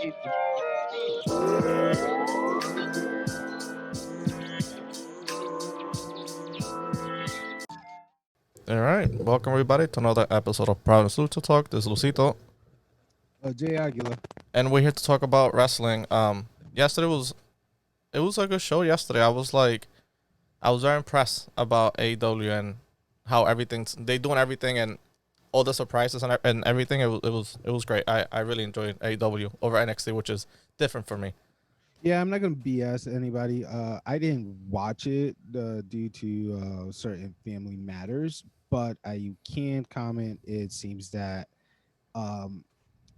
All right, welcome everybody to another episode of Providence Lucha Talk. This is Luisito, Jay Aguila. and we're here to talk about wrestling. Yesterday was a good show. Yesterday, I was very impressed about AEW and how they doing everything and all the surprises and everything. It was great. I really enjoyed AEW over NXT, which is different for me. Yeah, I'm not gonna BS anybody. I didn't watch it due to certain family matters, but I can comment. It seems that um,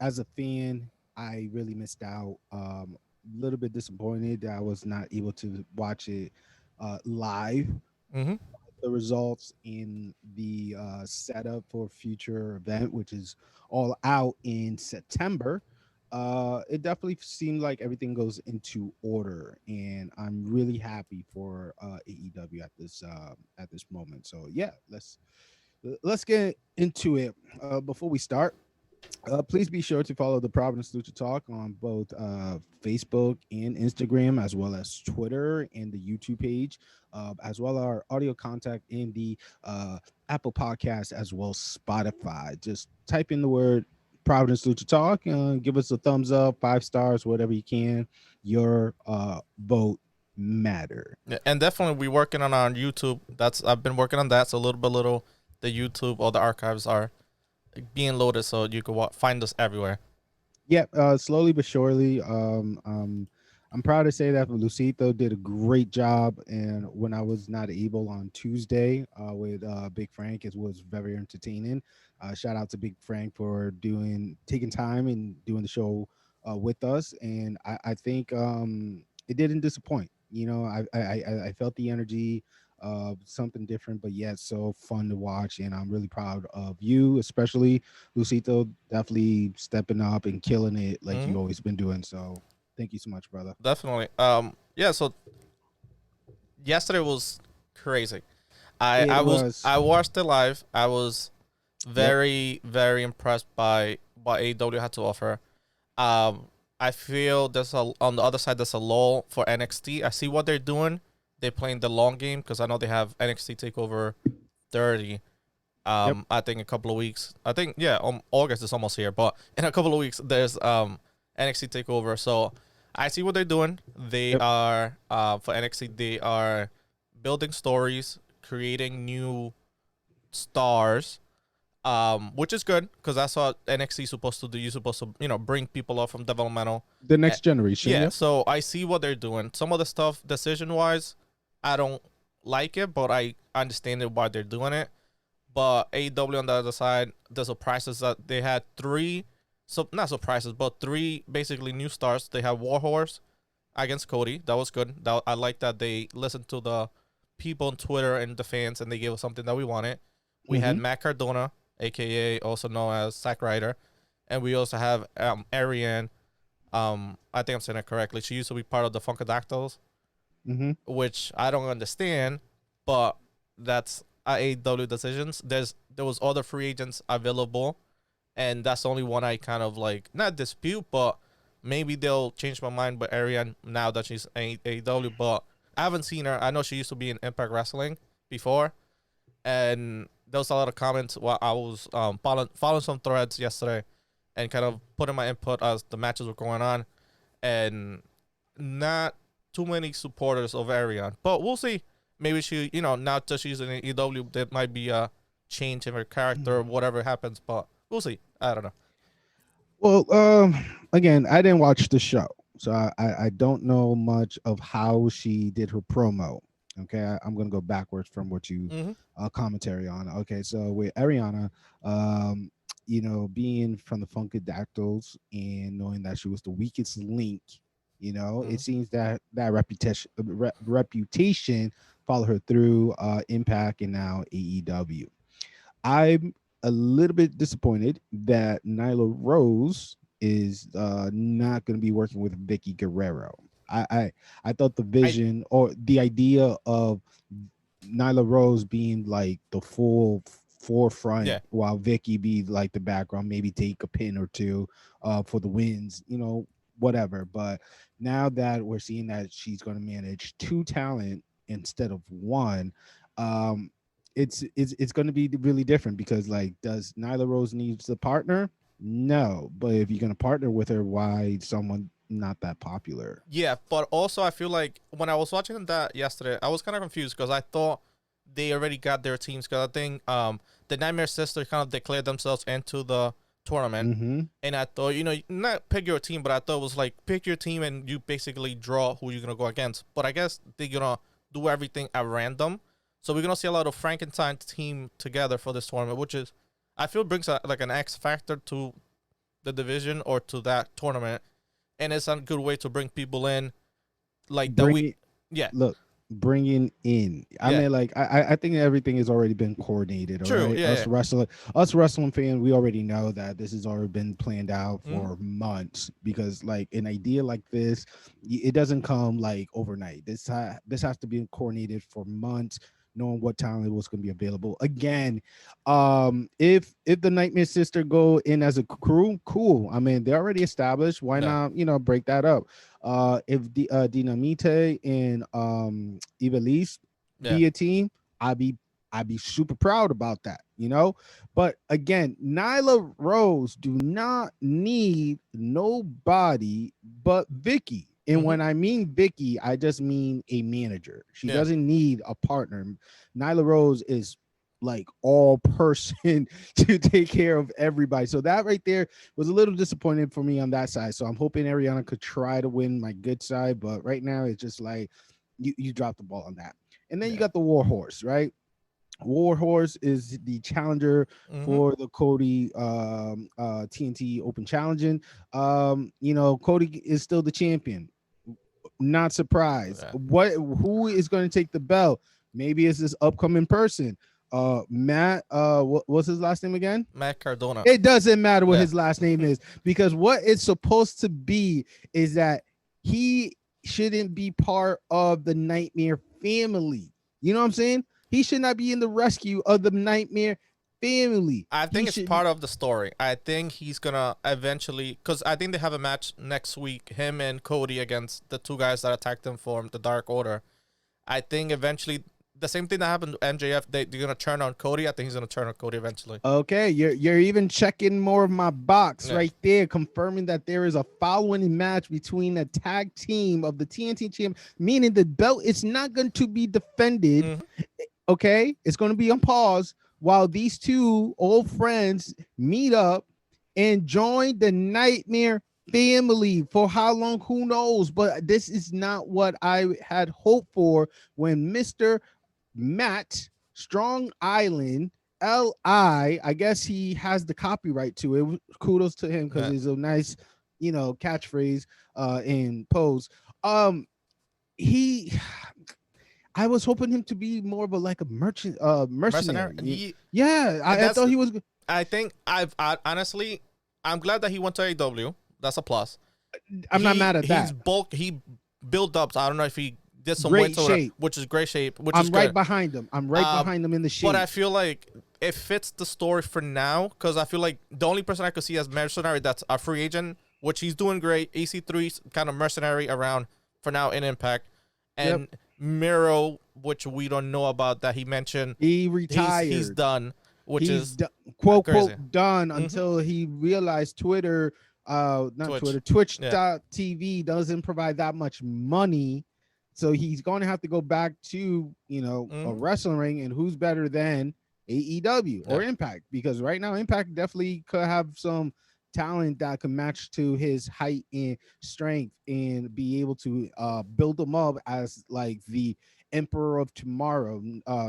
as a fan, I really missed out. A little bit disappointed that I was not able to watch it live. Mm-hmm. The results in the setup for future event, which is all out in September. It definitely seemed like everything goes into order, and I'm really happy for AEW at this moment. So yeah, let's get into it. Before we start, please be sure to follow the Providence Lucha Talk on both Facebook and Instagram, as well as Twitter and the YouTube page, as well as our audio contact in the Apple Podcast, as well as Spotify. Just type in the word Providence Lucha Talk, give us a thumbs up, 5 stars, whatever you can. Your vote matter. Yeah, and definitely we working on our YouTube. I've been working on that. So little, the YouTube or the archives are being loaded, so you can find us everywhere. Yep, slowly but surely. I'm proud to say that Luisito did a great job, and when I was not able on Tuesday with Big Frank, it was very entertaining. Shout out to Big Frank for taking time and doing the show with us, and I think it didn't disappoint. You know, I felt the energy. Something different, but yet so fun to watch, and I'm really proud of you, especially Luisito, definitely stepping up and killing it like Mhm. you always been doing. So thank you so much, brother. Definitely. Yeah. So yesterday was crazy. I watched it live. I was very impressed by what AEW had to offer. I feel on the other side there's a lull for NXT. I see what they're doing. They're playing the long game because I know they have NXT Takeover 30. I think a couple of weeks. I think August is almost here, but in a couple of weeks there's NXT Takeover. So I see what they're doing. They are for NXT. They are building stories, creating new stars, which is good because that's what NXT is supposed to do. You're supposed to bring people up from developmental. The next generation. Yeah. Yep. So I see what they're doing. Some of the stuff decision wise, I don't like it, but I understand it why they're doing it. But AEW on the other side, the surprises that they had not surprises, but 3 basically new stars. They have Warhorse against Cody. That was good. I like that they listened to the people on Twitter and the fans, and they gave us something that we wanted. We had Matt Cardona, aka also known as Zack Ryder, and we also have Ariane. I think I'm saying it correctly. She used to be part of the Funkadactyls, which I don't understand, but that's AEW decisions. There was other free agents available, and that's the only one I kind of like not dispute, but maybe they'll change my mind with Ariane now that she's AEW. But I haven't seen her. I know she used to be in Impact Wrestling before, and there was a lot of comments while I was following some threads yesterday, and kind of putting my input as the matches were going on, and not too many supporters of Ariane, but we'll see. Maybe she, now that she's in AEW, there might be a change in her character or whatever happens, but we'll see. I don't know. Well, again, I didn't watch the show, so I don't know much of how she did her promo. Okay, I'm gonna go backwards from what you commentary on. Okay, so with Ariana, being from the Funkadactyls and knowing that she was the weakest link, it seems that reputation followed her through Impact and now AEW. I'm a little bit disappointed that Nyla Rose is not going to be working with Vicky Guerrero. I thought the vision or the idea of Nyla Rose being like the full forefront while Vicky be like the background, maybe take a pin or two for the wins. whatever. But now that we're seeing that she's going to manage two talent instead of one, um, it's going to be really different because like, does Nyla Rose needs a partner? No, but if you're going to partner with her, why someone not that popular? Yeah, but also I feel like when I was watching that yesterday, I was kind of confused because I thought they already got their teams. Because I think the Nightmare Sisters kind of declared themselves into the tournament, Mm-hmm. and I thought, not pick your team, but I thought it was like pick your team and you basically draw who you're gonna go against. But I guess they're gonna do everything at random, so we're gonna see a lot of Frankenstein team together for this tournament, which is I feel brings like an X factor to the division or to that tournament, and it's a good way to bring people in like that. Bring We it. yeah Look, bringing in. I yeah mean, like I think everything has already been coordinated. All true right, yeah us wrestling fans, we already know that this has already been planned out yeah. for months. Because like an idea like this, it doesn't come like overnight. This has to be coordinated for months, knowing what talent was going to be available. Again, if the Nightmare Sister go in as a crew, cool. I mean, they're already established. Why Yeah. not, break that up? If the Dinamite and Ivelisse Yeah. be a team, I'd be I'd be super proud about that. But again, Nyla Rose do not need nobody but Vicky. And Mm-hmm. when I mean Vicky, I just mean a manager. She Yeah. doesn't need a partner. Nyla Rose is like all person to take care of everybody. So that right there was a little disappointing for me on that side. So I'm hoping Ariana could try to win my good side, but right now it's just like you dropped the ball on that. And then you Yeah. got the War Horse, right? War Horse is the challenger Mm-hmm. for the Cody TNT Open Challenging. Cody is still the champion. Not surprised. Yeah. Who is going to take the belt? Maybe it's this upcoming person. Matt, what's his last name again? Matt Cardona. It doesn't matter what Yeah. his last name is, because what it's supposed to be is that he shouldn't be part of the Nightmare family. You know what I'm saying? He should not be in the rescue of the Nightmare family. I He think it's should. part of the story. I think he's gonna eventually, because I think they have a match next week, him and Cody against the two guys that attacked him from the Dark Order. I think eventually the same thing that happened to MJF, they're gonna turn on Cody. I think he's gonna turn on Cody eventually. Okay, you're even checking more of my box Yeah. right there, confirming that there is a following match between a tag team of the TNT champ, meaning the belt is not going to be defended. Mm-hmm. Okay, it's going to be on pause while these two old friends meet up and join the Nightmare family. For how long, who knows? But this is not what I had hoped for when Mr. Matt Strong Island I guess he has the copyright to it. Kudos to him because Yeah. it's a nice, catchphrase in pose. He I was hoping him to be more of a like a Mercenary. mercenary. Yeah, I That's. thought he was. I think honestly, I'm glad that he went to AEW. That's a plus. I'm not mad at He's that. bulk. He built up. So I don't know if he did some Great weights or whatever, shape. which is great shape, which I'm is right good. behind him. I'm right behind him in the shape. But I feel like it fits the story for now because I feel like the only person I could see as mercenary that's a free agent, which he's doing great. EC3's kind of mercenary around for now in Impact, and Miro, which we don't know about that he mentioned. He retired. He's done, which He's is quote crazy. done until he realized Twitter, not Twitter, Twitch.tv doesn't provide that much money. So he's going to have to go back to, a wrestling ring, and who's better than AEW or Impact? Because right now Impact definitely could have some talent that can match to his height and strength and be able to build him up as like the Emperor of Tomorrow.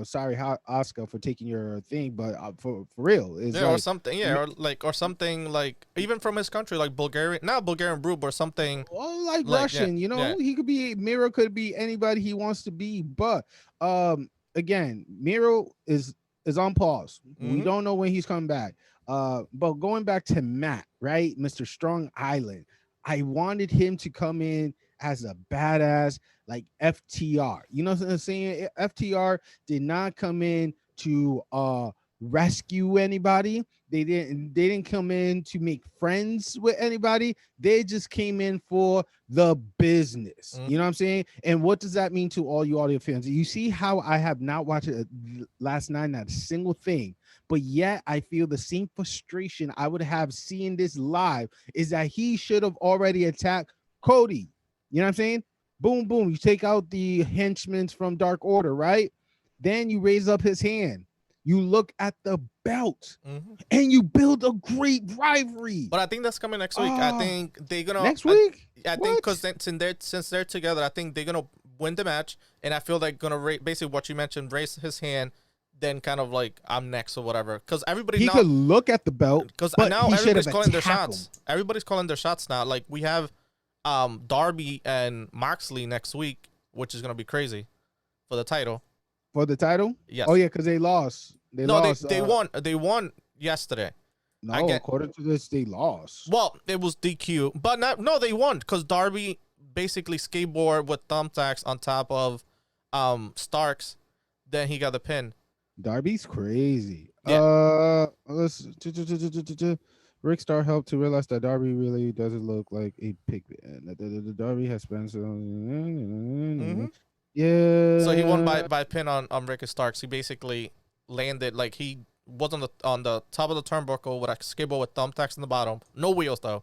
Sorry, Oscar, for taking your thing, but for real, is or like, something, or something like even from his country, like Bulgarian, not Bulgarian brew, but something like Russian. He could be Miro, could be anybody he wants to be. But again, Miro is on pause. We don't know when he's coming back. But going back to Matt, right, Mr. Strong Island, I wanted him to come in as a badass like FTR. You know what I'm saying? FTR did not come in to rescue anybody. They didn't come in to make friends with anybody. They just came in for the business. Mm. You know what I'm saying? And what does that mean to all you audio fans? You see how I have not watched it last night, not a single thing, but yet I feel the same frustration I would have seeing this live is that he should have already attacked Cody. You know what I'm saying? Boom, boom. You take out the henchmen from Dark Order, right? Then you raise up his hand. You look at the belt Mm-hmm. and you build a great rivalry. But I think that's coming next week. I think they're gonna Next week. I think because since they're together, I think they're gonna win the match, and I feel like gonna basically what you mentioned, raise his hand, then kind of like I'm next or whatever. Because everybody he now could look at the belt. because but now he everybody's should've calling their attacked shots. him. Everybody's calling their shots now. Like we have Darby and Moxley next week, which is gonna be crazy for the title. For the title? Yes. Oh yeah, because they lost. They no, lost. they won. They won yesterday. No, according to this, they lost. Well, it was DQ, but no, they won because Darby basically skateboard with thumbtacks on top of Starks. Then he got the pin. Darby's crazy. Yeah. Let's Rick Star helped to realize that Darby really doesn't look like a pig. The Darby has spent yeah. So he won by pin on Ricky Starks. He basically landed like he was on the top of the turnbuckle with a skateboard with thumbtacks in the bottom, no wheels though.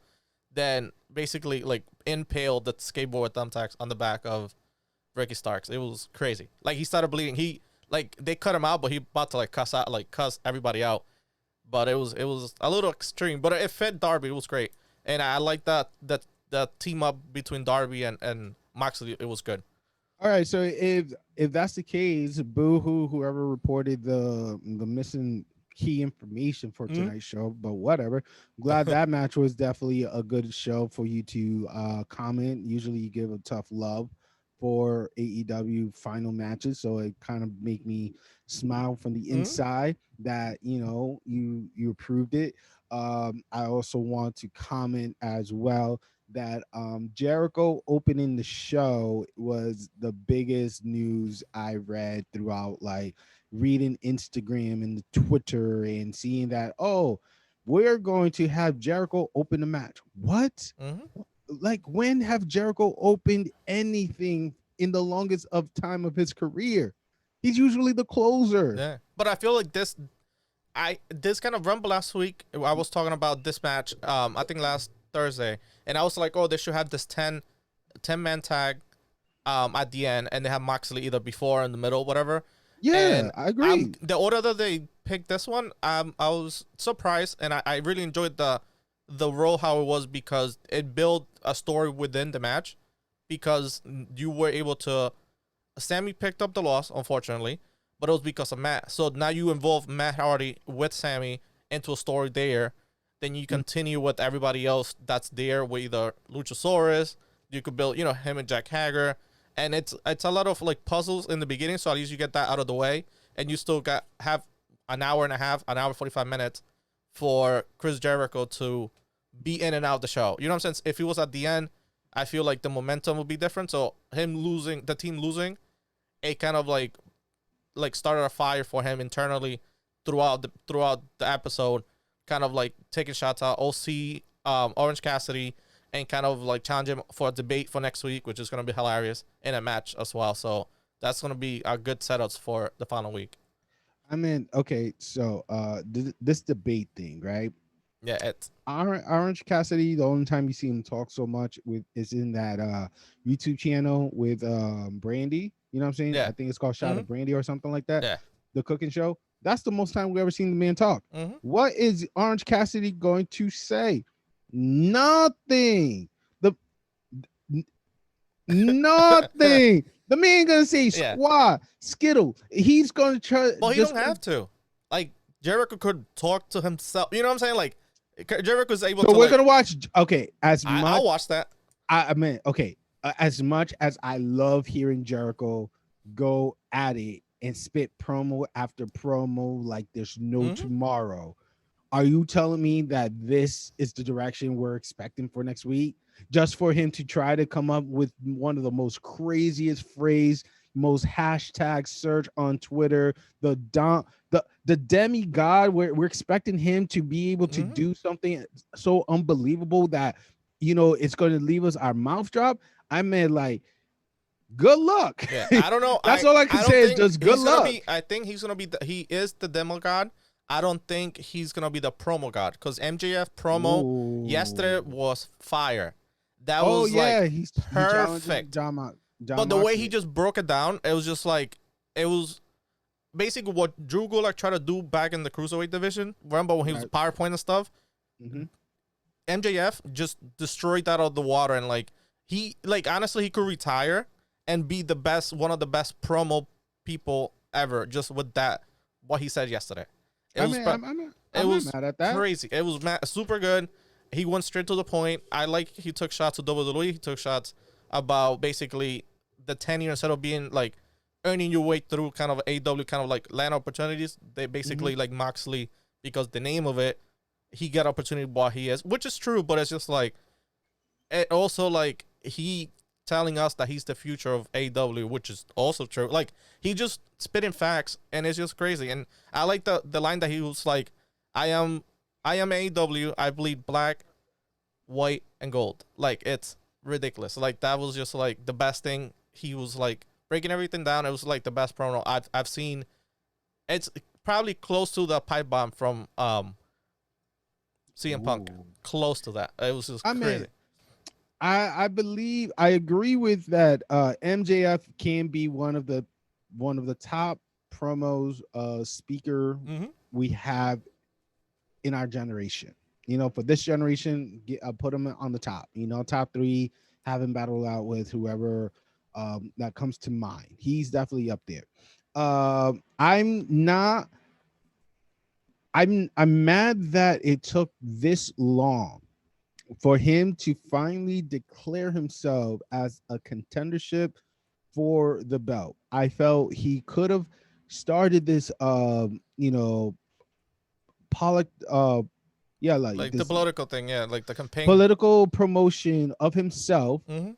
Then basically like impaled the skateboard with thumbtacks on the back of Ricky Starks. It was crazy. Like he started bleeding. He like they cut him out, but he about to like cuss everybody out. But it was a little extreme, but it fit Darby. It was great, and I like that team up between Darby and Moxley. It was good. All right, so if that's the case, boo-hoo, whoever reported the missing key information for tonight's show, but whatever. Glad that match was definitely a good show for you to comment. Usually you give a tough love for AEW final matches, so it kind of make me smile from the inside that you approved it. I also want to comment as well that Jericho opening the show was the biggest news I read throughout, like reading Instagram and the Twitter and seeing that, oh, we're going to have Jericho open the match. What? Like, when have Jericho opened anything in the longest of time of his career? He's usually the closer. Yeah, but I feel like this kind of rumble last week. I was talking about this match. I think last Thursday, and I was like, oh, they should have this 10-man tag at the end, and they have Moxley either before, in the middle, whatever. Yeah, and I agree. The order that they picked this one, I was surprised, and I really enjoyed the role how it was because it built a story within the match because you were able to. Sammy picked up the loss, unfortunately, but it was because of Matt. So now you involve Matt Hardy with Sammy into a story there. Then you continue with everybody else that's there with either Luchasaurus. You could build, him and Jack Hager. And it's a lot of like puzzles in the beginning. So at least you get that out of the way. And you still have an hour and a half, an hour 45 minutes for Chris Jericho to be in and out the show. You know what I'm saying? If he was at the end, I feel like the momentum would be different. So him losing, the team losing, it kind of like started a fire for him internally throughout the episode. Kind of like taking shots at OC, Orange Cassidy, and kind of like challenge him for a debate for next week, which is going to be hilarious in a match as well. So that's going to be a good setups for the final week. I mean, okay, so this debate thing, right? Yeah, it's Orange Cassidy. The only time you see him talk so much is in that YouTube channel with Brandy. You know what I'm saying? Yeah. I think it's called Shot of Brandy or something like that. Yeah. The cooking show. That's the most time we've ever seen the man talk. What is Orange Cassidy going to say? Nothing. Nothing. The man gonna say squad, skittle. He's gonna try. Well, he don't have to. Like Jericho could talk to himself. You know what I'm saying? Like Jericho's able to. So we're gonna watch. Okay, I'll watch that. I mean, okay. As much as I love hearing Jericho go at it and spit promo after promo like there's no tomorrow, are you telling me that this is the direction we're expecting for next week? Just for him to try to come up with one of the most craziest phrase most hashtag search on Twitter. The demigod. We're expecting him to be able to Mhm. do something so unbelievable that it's going to leave us our mouth drop. I mean, like, good luck. Yeah, I don't know. That's all I can I don't say is think just good he's gonna luck. be. I think he's gonna be. He is the demo god. I don't think he's gonna be the promo god because MJF promo yesterday Ooh. was fire. That Oh was like yeah, he challenged perfect. John But the way he Moxley. just broke it down, it was just like it was basically what Drew Gulak tried to do back in the cruiserweight division. Remember when he was Right. PowerPoint and stuff? Mm-hmm. MJF just destroyed that out of the water, and like he like honestly he could retire and be the best, one of the best promo people ever, just with that what he said yesterday. It I was mean, it I'm not was mad at that. crazy. It was super good. He went straight to the point. I like he took shots to WWE. He took shots about basically the tenure instead of being like earning your way through kind of AW kind of like land opportunities. They Mm-hmm. basically like Moxley because the name of it, he got opportunity while he is, which is true, but it's just like it also like he telling us that he's the future of AW, which is also true. Like he just spitting facts, and it's just crazy. And I like the line that he was like, "I am AW. I bleed black, white, and gold." Like it's ridiculous. Like that was just like the best thing. He was like breaking everything down. It was like the best promo I've seen. It's probably close to the pipe bomb from CM Punk. Ooh. Close to that. It was just I crazy. mean, I believe I agree with that. MJF can be one of the top promos speaker Mm-hmm. we have in our generation. For this generation, put him on the top. Top three. Have him battle out with whoever that comes to mind. He's definitely up there. I'm not. I'm mad that it took this long for him to finally declare himself as a contendership for the belt. I felt he could have started this Pollock like Like the this political thing, yeah, like the campaign. political promotion of himself Mm-hmm.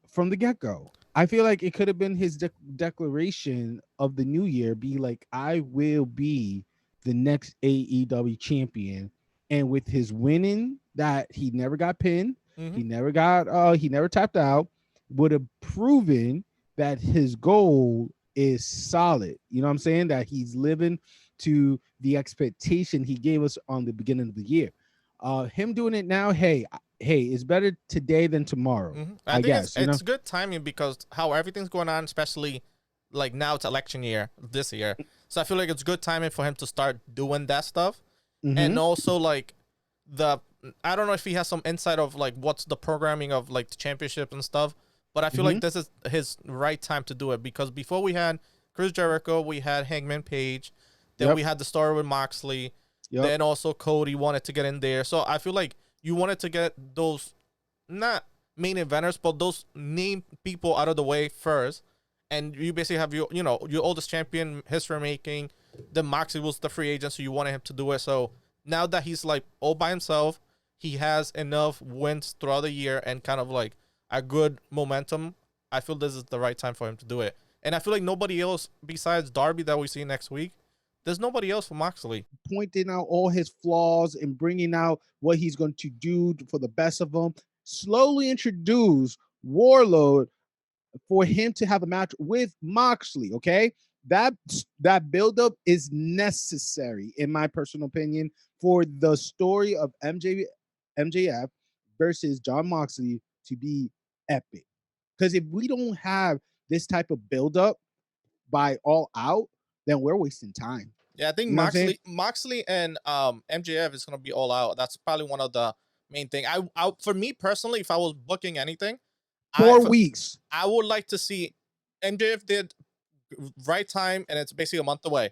from the get-go. I feel like it could have been his declaration of the new year, be like, I will be the next AEW champion. And with his winning, that he never got pinned, Mm-hmm. he never tapped out, would have proven that his goal is solid. You know what I'm saying? That he's living to the expectation he gave us on the beginning of the year. Him doing it now, hey, it's better today than tomorrow, Mm-hmm. I I think it's guess. it's good timing because how everything's going on, especially like now it's election year this year. So I feel like it's good timing for him to start doing that stuff. Mm-hmm. And also like the I don't know if he has some insight of like what's the programming of like the championship and stuff, but I feel Mm-hmm. like this is his right time to do it because before we had Chris Jericho, we had Hangman Page, then Yep. we had the story with Moxley, Yep. then also Cody wanted to get in there. So I feel like you wanted to get those not main eventers, but those name people out of the way first. And you basically have your oldest champion history making. Then Moxley was the free agent, so you wanted him to do it. So now that he's like all by himself, he has enough wins throughout the year and kind of like a good momentum. I feel this is the right time for him to do it. And I feel like nobody else besides Darby that we see next week, there's nobody else for Moxley. Pointing out all his flaws and bringing out what he's going to do for the best of them. Slowly introduce Warlord for him to have a match with Moxley. Okay, that that buildup is necessary, in my personal opinion, for the story of MJF versus John Moxley to be epic. Because if we don't have this type of buildup by All Out, then we're wasting time. Yeah, I think You know what I'm saying? Moxley and MJF is gonna be all out. That's probably one of the main thing. I for me personally, if I was booking anything, I 4 weeks. I would like to see MJF did right time, and it's basically a month away.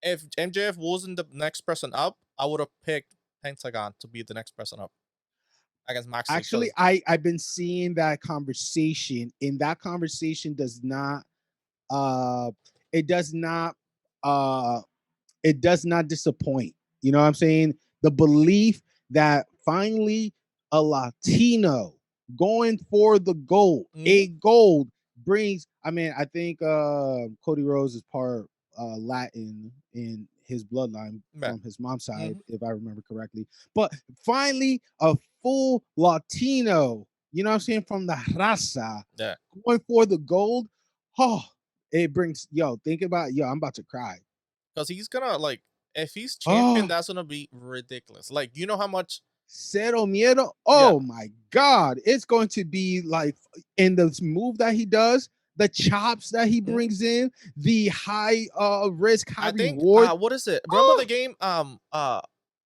If MJF wasn't the next person up, I would have picked Pentagon to be the next person up against Moxley Actually, because I've been seeing that conversation, and that conversation does not uh it does not uh it does not disappoint. You know what I'm saying? The belief that finally a Latino going for the gold, mm-hmm, a gold brings. I mean, I think Cody Rhodes is part Latin in his bloodline Yeah. from his mom's side, Hmm. if I remember correctly. But finally, a full Latino, you know what I'm saying, from the raza Yeah. going for the gold. Oh, it brings think about I'm about to cry. Because he's gonna like if he's champion, Oh, that's gonna be ridiculous. Like you know how much. Cero Miedo. Yeah. Oh my God. It's going to be like in the move that he does, the chops that he Mhm. brings in, the high risk, high I think reward. what is it? Remember the Oh, game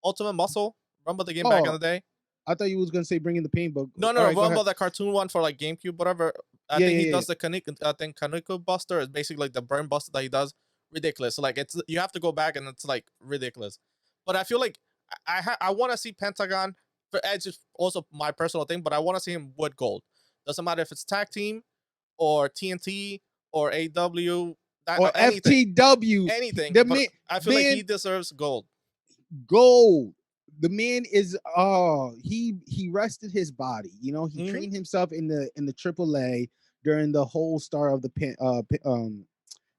Ultimate Muscle? Remember the game back in oh, the day? I thought you was gonna say bringing the pain, but No, all no, right, go remember ahead. the cartoon one for like GameCube, whatever. I Yeah, think he yeah, yeah. does the Kaneko. I think Kaneko Buster is basically like the burn buster that he does. Ridiculous. So, like it's you have to go back and it's like ridiculous. But I feel like I want to see Pentagon. It's just also my personal thing, but I want to see him with gold. Doesn't matter if it's tag team or TNT or AW, that Or anything, FTW. anything. The But man, I feel like he man, deserves gold. gold. The man is he rested his body. You know, he Hmm. trained himself in the AAA during the whole start of the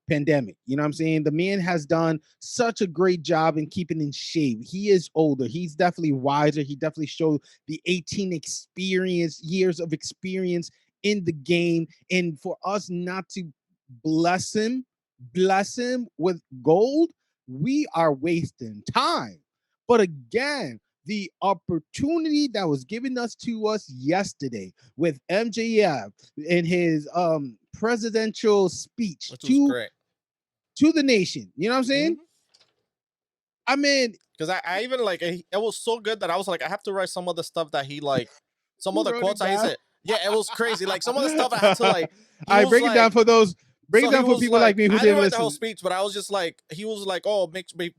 pandemic. You know what I'm saying? The man has done such a great job in keeping in shape. He is older. He's definitely wiser. He definitely showed the 18 years of experience in the game. And for us not to bless him, bless him with gold, we are wasting time. But again, the opportunity that was given to us yesterday with MJF in his presidential speech Which was great. to the nation. You know what I'm saying? Hmm. I mean, Because I even like it was so good that I was like, I have to write some of the stuff that he like, some you of the wrote it quotes that he down. said. Yeah, it was crazy. Like some of the stuff I had to like. He I was break it down like, for those. Break so it he down for was people like like, me who I didn't didn't write the whole listen. speech, but I was just like, he was like, oh,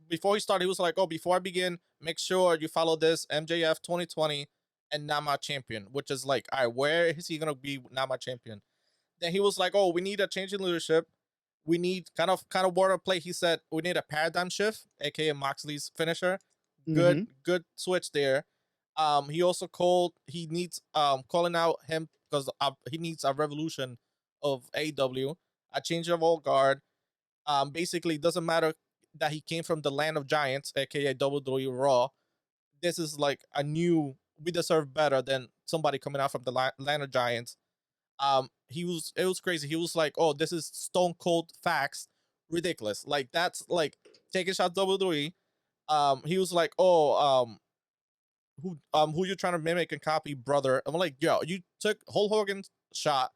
before he started, he was like, oh, before I begin, make sure you follow this MJF 2020 and not my champion, which is like, all right, where is he gonna be not my champion? Then he was like, oh, we need a change in leadership. We need kind of wordplay. He said we need a paradigm shift, aka Moxley's finisher. Mm-hmm. Good switch there. He also called. He needs calling out him because he needs a revolution of AEW, a change of all guard. Basically, it doesn't matter that he came from the land of giants, aka WWE Raw. This is like a new. We deserve better than somebody coming out from the land of giants. It was crazy. He was like, oh, this is stone cold facts, ridiculous. Like that's like taking shots WWE. He was like, oh, who you trying to mimic and copy, brother? I'm like, yo, you took Hulk Hogan's shot,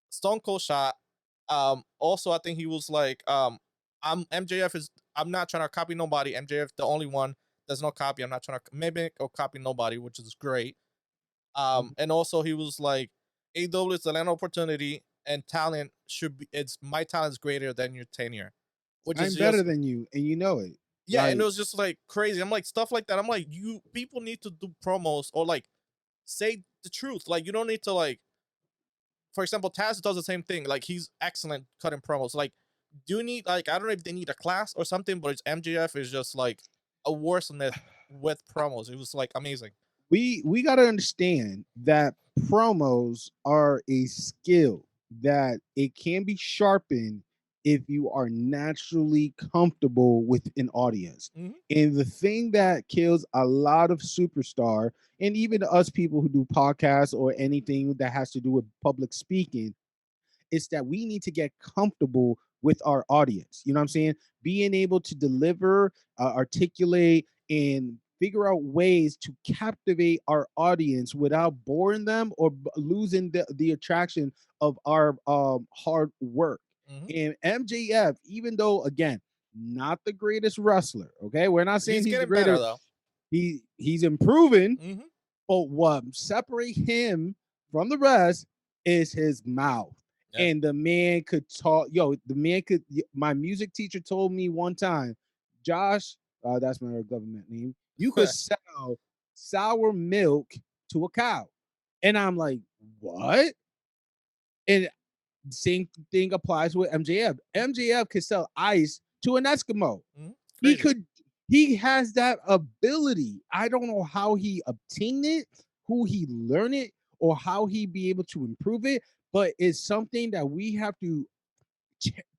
Stone Cold shot. Also I think he was like, I'm MJF is I'm not trying to copy nobody. MJF the only one. There's no copy. I'm not trying to mimic or copy nobody, which is great. And also he was like, AW is the land of opportunity and talent should be. It's my talent is greater than your tenure, which is I'm better just than you, and you know it. yeah. And it Like, was just like crazy. I'm like stuff like that. I'm like you people need to do promos or like say the truth. Like you don't need to like. For example, Taz does the same thing. Like he's excellent cutting promos. Like do you need like I don't know if they need a class or something, but it's MJF is just like a wordsmith with promos. It was like amazing. we got to understand that promos are a skill that it can be sharpened if you are naturally comfortable with an audience. Hmm. And the thing that kills a lot of superstar and even us people who do podcasts or anything that has to do with public speaking is that we need to get comfortable with our audience. You know what I'm saying? Being able to deliver, articulate, and figure out ways to captivate our audience without boring them or losing the attraction of our hard work. Hmm. And MJF, even though again, not the greatest wrestler, okay, we're not saying He's he's the getting better greater. though. He's improving, Hmm. but what separate him from the rest is his mouth. Yeah. And the man could talk. Yo, the man could. My music teacher told me one time, Josh, that's my government name. You could sell sour milk to a cow, and I'm like, what? And same thing applies with MJF. MJF could sell ice to an Eskimo. Mhm. He Crazy. could. He has that ability. I don't know how he obtained it, who he learned it, or how he be able to improve it. but it's something that we have to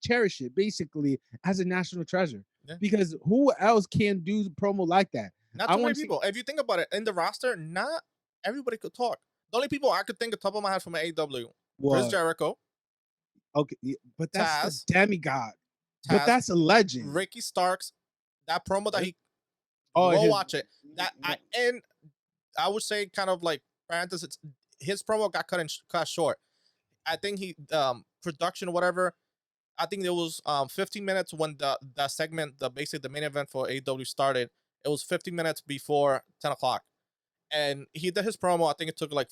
cherish it basically as a national treasure. Yeah. Because who else can do promo like that? Not I too many want to see people. If you think about it, in the roster, not everybody could talk. The only people I could think of top of my head from AEW, Chris what. Jericho, Okay, but that's the Taz, demigod. But Taz, that's a legend. Ricky Starks. That promo that he Oh, go his. watch it. And I would say kind of like parenthesis, his promo got cut short. I think he production whatever. I think there was 15 minutes when the segment, the basically the main event for AEW started. It was 15 minutes before 10 o'clock, and he did his promo. I think it took like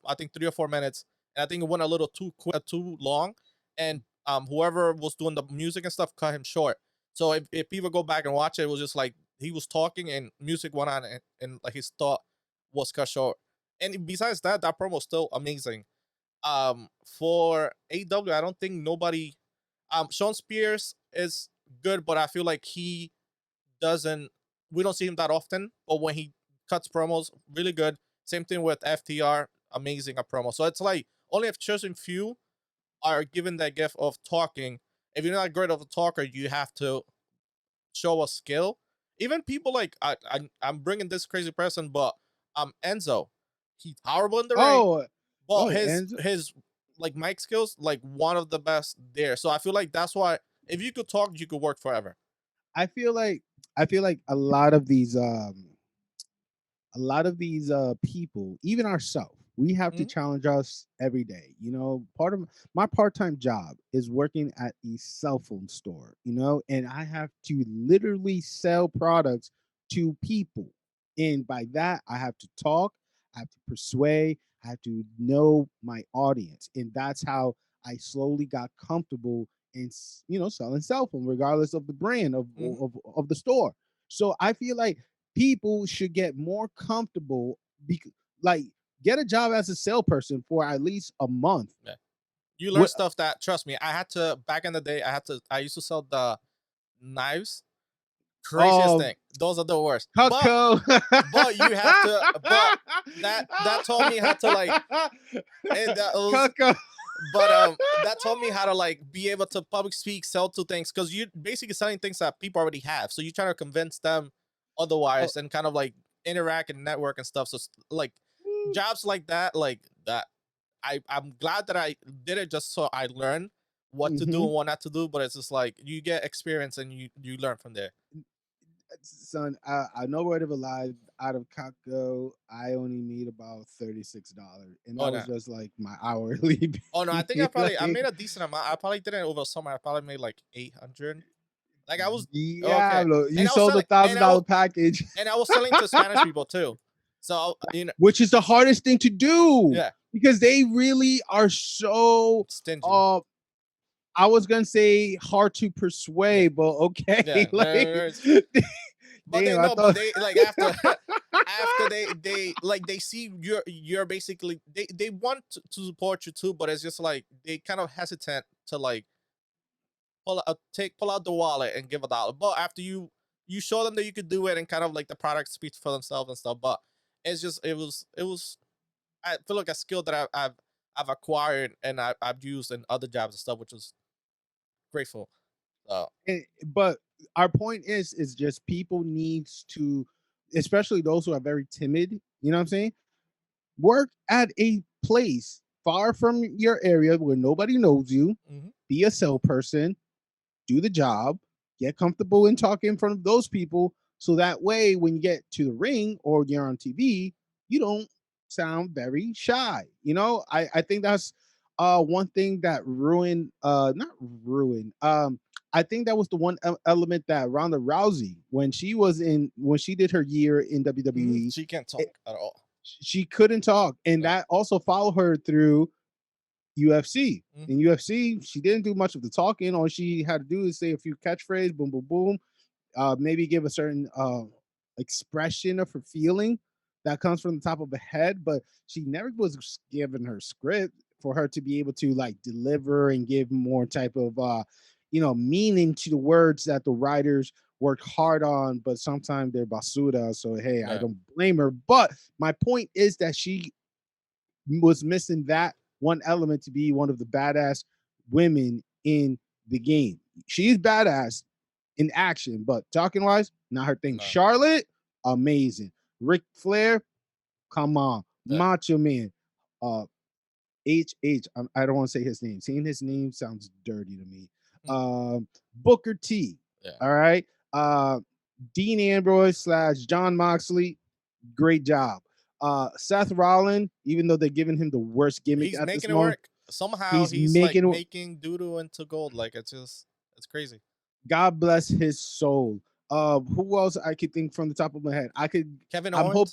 I think 3 or 4 minutes, and I think it went a little too quick, too long, and whoever was doing the music and stuff cut him short. So if people go back and watch it, it was just like he was talking and music went on, and like his thought was cut short. And besides that, that promo was still amazing. For AEW, I don't think nobody. Sean Spears is good, but I feel like he doesn't. We don't see him that often, but when he cuts promos, really good. Same thing with FTR, amazing at promo. So it's like only if chosen few are given that gift of talking. If you're not great of a talker, you have to show a skill. Even people like I'm bringing this crazy person, but Enzo, he's horrible in the ring, Oh, but oh, and his like mic skills like one of the best there. So I feel like that's why if you could talk, you could work forever. I feel like a lot of these people, even ourselves, we have to Mm-hmm. challenge us every day. Part of my part-time job is working at a cell phone store, and I have to literally sell products to people. And by that, I have to talk, I have to persuade, I have to know my audience. And that's how I slowly got comfortable in, selling cell phone, regardless of the brand Mm-hmm. of the store. So I feel like people should get more comfortable, like get a job as a salesperson for at least a month. Yeah. You learn What? stuff that trust me. I had to back in the day. I used to sell the knives. Craziest Oh, thing. Those are the worst. Cutco. But you have to. But that taught me how to like. And that was Cutco. but that taught me how to like be able to public speak, sell to things because you're basically selling things that people already have. So you're trying to convince them Oh, otherwise and kind of like interact and network and stuff. So like jobs like that, I'm glad that I did it just so I learned what to do mm-hmm. and what not to do. But it's just like you get experience and you learn from there. Son, I know word of a lie. Out of Cutco, I only made about $36, and Oh that no. was just like my hourly. Oh no, I think I Like, made a decent amount. I probably did it over summer. I probably made like 800. Like I was okay, Diablo, you and I was sold a selling, $1,000 package. and I was selling to Spanish people too. So Which is the hardest thing to do yeah, because they really are so stingy. uh I was gonna say hard to Yeah, persuade, but okay. yeah. Like But they damn, I no, but thought they like after they like they see you're basically they want to support you too, but it's just like they kind of hesitant to like pull out the wallet and give $1. But after you show them that you could do it and kind of like the product speaks for themselves and stuff. But it's just it was I feel like a skill that I've acquired and I've used in other jobs and stuff, which was grateful. So but our point is just people needs to, especially those who are very timid, you know what I'm saying? Work at a place far from your area where nobody knows you, mhm. be a salesperson, do the job, get comfortable in talking in front of those people. So that way, when you get to the ring or you're on TV, you don't sound very shy. I think that's one thing that ruined, not ruined. I think that was the one element that Ronda Rousey, when she did her year in WWE, She can't it, talk at all. she couldn't talk, and No. that also followed her through UFC. In Mhm. UFC, she didn't do much of the talking. All she had to do is say a few catchphrases, boom, boom, boom. Maybe give a certain expression of her feeling that comes from the top of her head, but she never was given her script for her to be able to like deliver and give more type of meaning to the words that the writers worked hard on, but sometimes they're basura. So hey, I Yeah. don't blame her. But my point is that she was missing that one element to be one of the badass women in the game. She's badass in action, but talking wise, not her thing. No. Charlotte, amazing. Ric Flair, come on. Yeah. Macho Man. Uh I don't want to say his name. Saying his name sounds dirty to me. Booker T. Yeah. All right. Dean Ambrose / John Moxley. Great job. Seth Rollins, even though they're giving him the worst gimmick He's at this making it moment, work. Somehow he's he's like making it. making doo-doo into gold. Like it's crazy. God bless his soul. Who else I could think from the top of my head? Kevin I'm hope.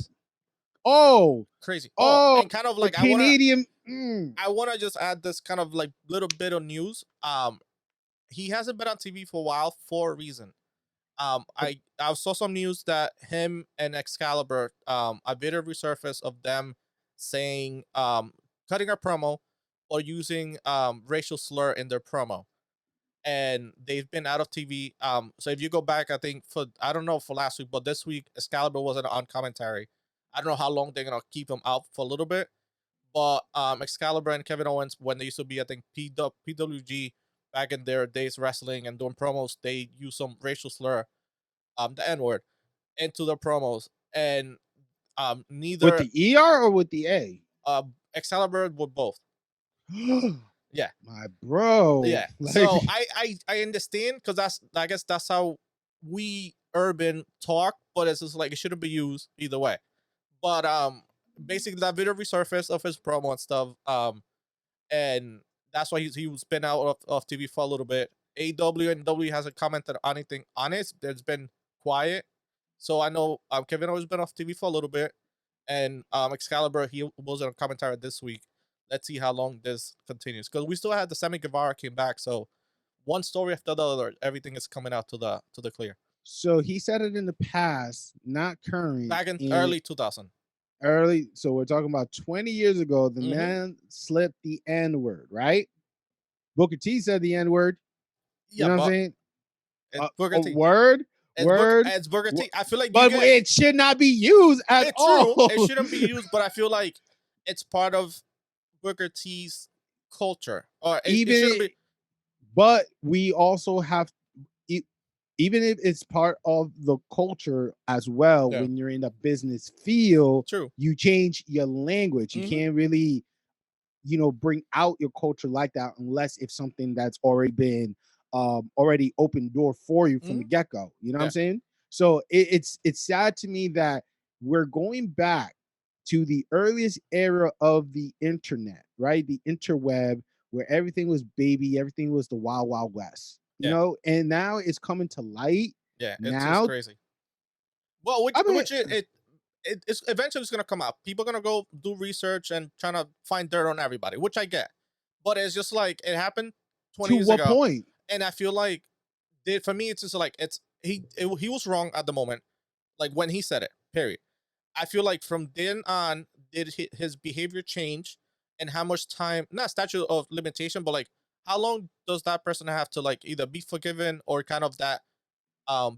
Owens. Crazy. Oh, And kind of the like Canadian. I wanna just add this kind of like little bit of news. He hasn't been on TV for a while for a reason. I saw some news that him and Excalibur, a video resurfaced of them saying, cutting a promo or using racial slur in their promo, and they've been out of TV. So if you go back, I think I don't know for last week, but this week Excalibur wasn't on commentary. I don't know how long they're gonna keep him out for a little bit, but Excalibur and Kevin Owens, when they used to be, I think PWG back in their days wrestling and doing promos, they use some racial slur, the N word, into the promos, and neither with the ER or with the A? Excalibur with both. Yeah, my bro. Yeah. So I understand, because I guess that's how we urban talk, but it's just like it shouldn't be used either way. But basically that video resurfaced of his promo and stuff, and that's why he was been out of TV for a little bit. AEW and W hasn't commented on anything on it. There's been quiet. So I know Kevin Owens been off TV for a little bit, and Excalibur, he was on commentary this week. Let's see how long this continues, because we still had the Sammy Guevara came back. So one story after the other, everything is coming out to the clear. So he said it in the past, not current. Back in early 2000. Early, so we're talking about 20 years ago. The man slipped the N word, right? Booker T said the N word. Yeah, you know what I'm saying? Booker T. Word. It's Booker T. I feel like, but it should not be used at all. True. It shouldn't be used, but I feel like it's part of Booker T's culture, or it shouldn't be. But we also have, even if it's part of the culture as well, when you're in a business field, you change your language. You can't really, bring out your culture like that unless if something that's already been already open door for you from the get-go. You know what I'm saying? So it's sad to me that we're going back to the earliest era of the internet, right? The interweb, where everything was baby, everything was the wild, wild west. You know, and now it's coming to light. Yeah, it's just crazy. Well, it's eventually it's gonna come out. People are gonna go do research and trying to find dirt on everybody, which I get. But it's just like it happened 20 years ago. To what point? And I feel like for me, it's just like he was wrong at the moment, like when he said it. Period. I feel like from then on, did his behavior change, and how much time? Not statute of limitation, but like how long does that person have to like either be forgiven or kind of that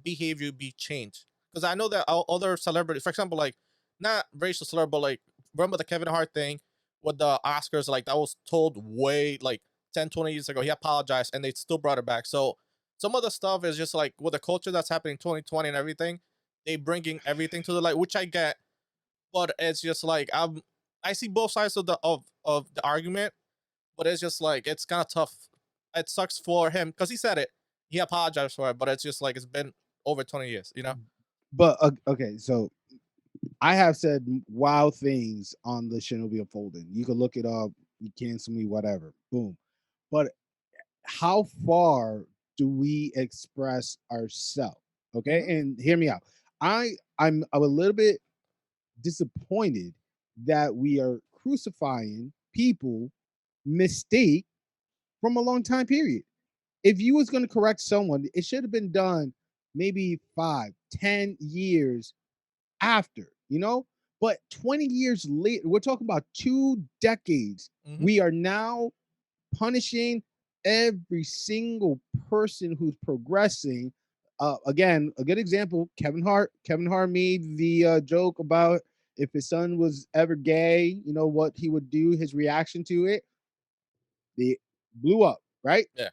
behavior be changed? Because I know that other celebrities, for example, like not racial slur, but like remember the Kevin Hart thing with the Oscars, like that was told way like 10, 20 years ago. He apologized and they still brought it back. So some of the stuff is just like with the culture that's happening in 2020 and everything, they bringing everything to the light, which I get, but it's just like I see both sides of the argument, but it's just like it's kind of tough. It sucks for him because he said it, he apologized for it, but it's just like it's been over 20 years, But okay, so I have said wild things on the Shinobi Unfolding. You can look it up. You cancel me, whatever. Boom. But how far do we express ourselves? Okay, and hear me out. I'm a little bit disappointed that we are crucifying people mistake from a long time period. If you was going to correct someone, it should have been done maybe 5-10 years after, but 20 years later, we're talking about 2 decades. We are now punishing every single person who's progressing. Again, a good example, Kevin Hart. Kevin Hart made the joke about if his son was ever gay, what he would do, his reaction to it. They blew up, right? Yeah.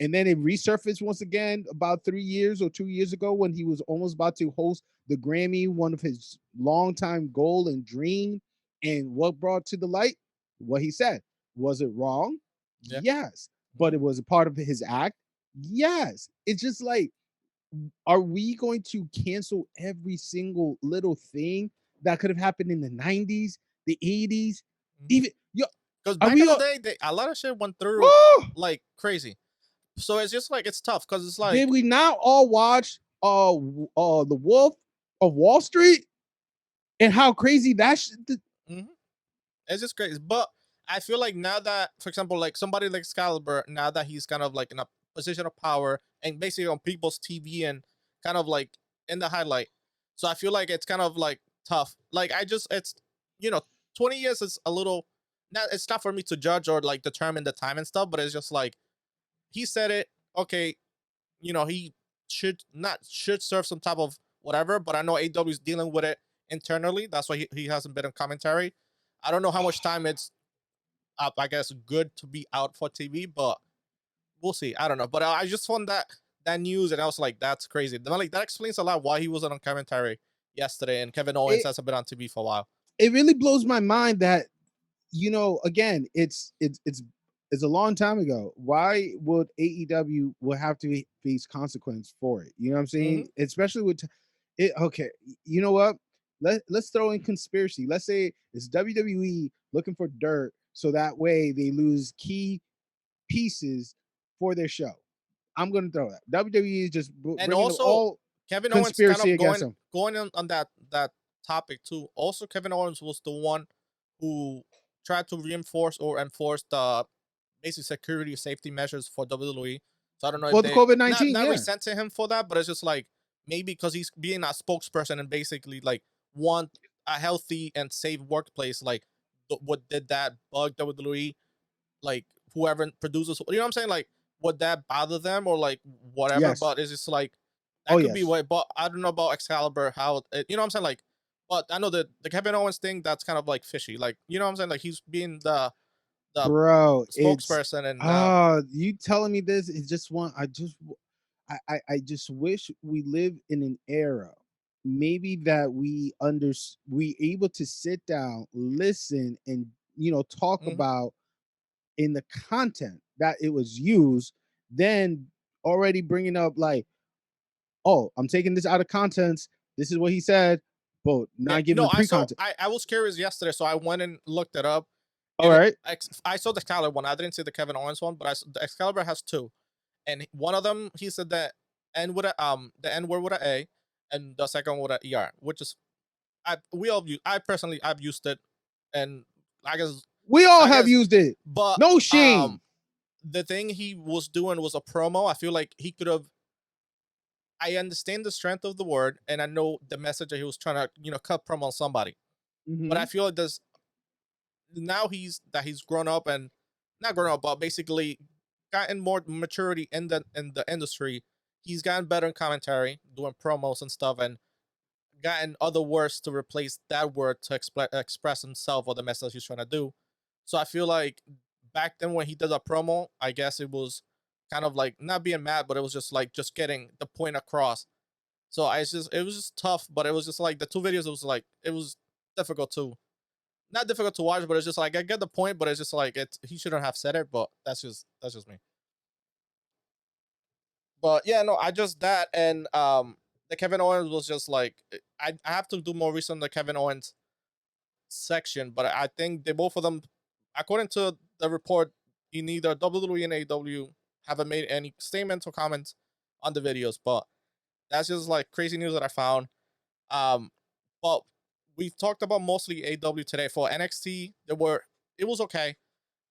And then it resurfaced once again about 3 years or 2 years ago when he was almost about to host the Grammy, one of his longtime goal and dream. And what brought to the light? What he said. Was it wrong? Yeah. Yes. But it was a part of his act? Yes. It's just like, are we going to cancel every single little thing that could have happened in the 90s, the 80s? Even, yo, Because are back we in the all, day, a lot of shit went through woo! like crazy. So it's just like it's tough because it's like Did we not all watch the Wolf of Wall Street and how crazy that mhm. It's just crazy. But I feel like now that, for example, like somebody like Excalibur, now that he's kind of like in a position of power and basically on people's TV and kind of like in the highlight. So I feel like it's kind of like tough. Like it's, you know, 20 years is a little, not, it's tough for me to judge or like determine the time and stuff, but it's just like, he said it, okay, he should serve some type of whatever, but I know AW is dealing with it internally. That's why he hasn't been in commentary. I don't know how much time it's up, I guess, good to be out for TV, but we'll see. I don't know. But I just found that news and I was like, that's crazy. Like that explains a lot why he wasn't on commentary yesterday and Kevin Owens it, hasn't been on TV for a while. it really blows my mind that, again, it's a long time ago. Why would AEW will have to face consequence for it? You know what I'm saying? Mm-hmm. Especially with it. Okay, you know what? Let's throw in conspiracy. Let's say it's WWE looking for dirt so that way they lose key pieces for their show. I'm going to throw that. WWE is just And bringing also all Kevin Owens kind conspiracy of against going them. going on that topic too. Also, Kevin Owens was the one who tried to reinforce or enforce the basic security safety measures for WWE. So I don't know if For the they COVID not 19, not yeah. resenting him for that, but it's just like maybe because he's being a spokesperson and basically like want a healthy and safe workplace. Like what did that bug WWE? Like whoever produces, you know what I'm saying? Like would that bother them or like whatever? Yes. But it's just like Oh, that could be yes. what. But I don't know about Excalibur. How you know what I'm saying? Like, but I know that the Kevin Owens thing that's kind of like fishy. Like you know what I'm saying? Like he's being the Bro, it's spokesperson and you telling me this is just one. I just wish we live in an era maybe that we able to sit down, listen, and talk mhm. about in the content that it was used, then already bringing up like, oh, I'm taking this out of context. This is what he said, but Yeah, not giving no, the I saw. pre-content. I was curious yesterday, so I went and looked it up, All and right. I saw the Excalibur one. I didn't see the Kevin Owens one, but the Excalibur has two, and one of them he said that N with the N word with a A, and the second with a ER, which is we all use. I personally I've used it, and I guess We all I have guess, used it. but No shame. the thing he was doing was a promo. I feel like he could have. I understand the strength of the word, and I know the message that he was trying to, cut promo on somebody. But I Mhm. feel like there's now he's grown up and not grown up, but basically gotten more maturity in the industry. He's gotten better in commentary, doing promos and stuff, and gotten other words to replace that word to express himself or the message he's trying to do. So I feel like back then when he did a promo, I guess it was kind of like not being mad, but it was just like just getting the point across. So it was just tough, but it was just like the two videos. It was like it was difficult to not difficult to watch, but it's just like I get the point, but it's just like he shouldn't have said it, but that's just me. But yeah, no, I just that and the Kevin Owens was just like I have to do more research on the Kevin Owens section, but I think they both of them, according to the report, in either WWE and AEW haven't made any statements or comments on the videos, but that's just like crazy news that I found. Um, but we've talked about mostly AEW today. For NXT, it was okay.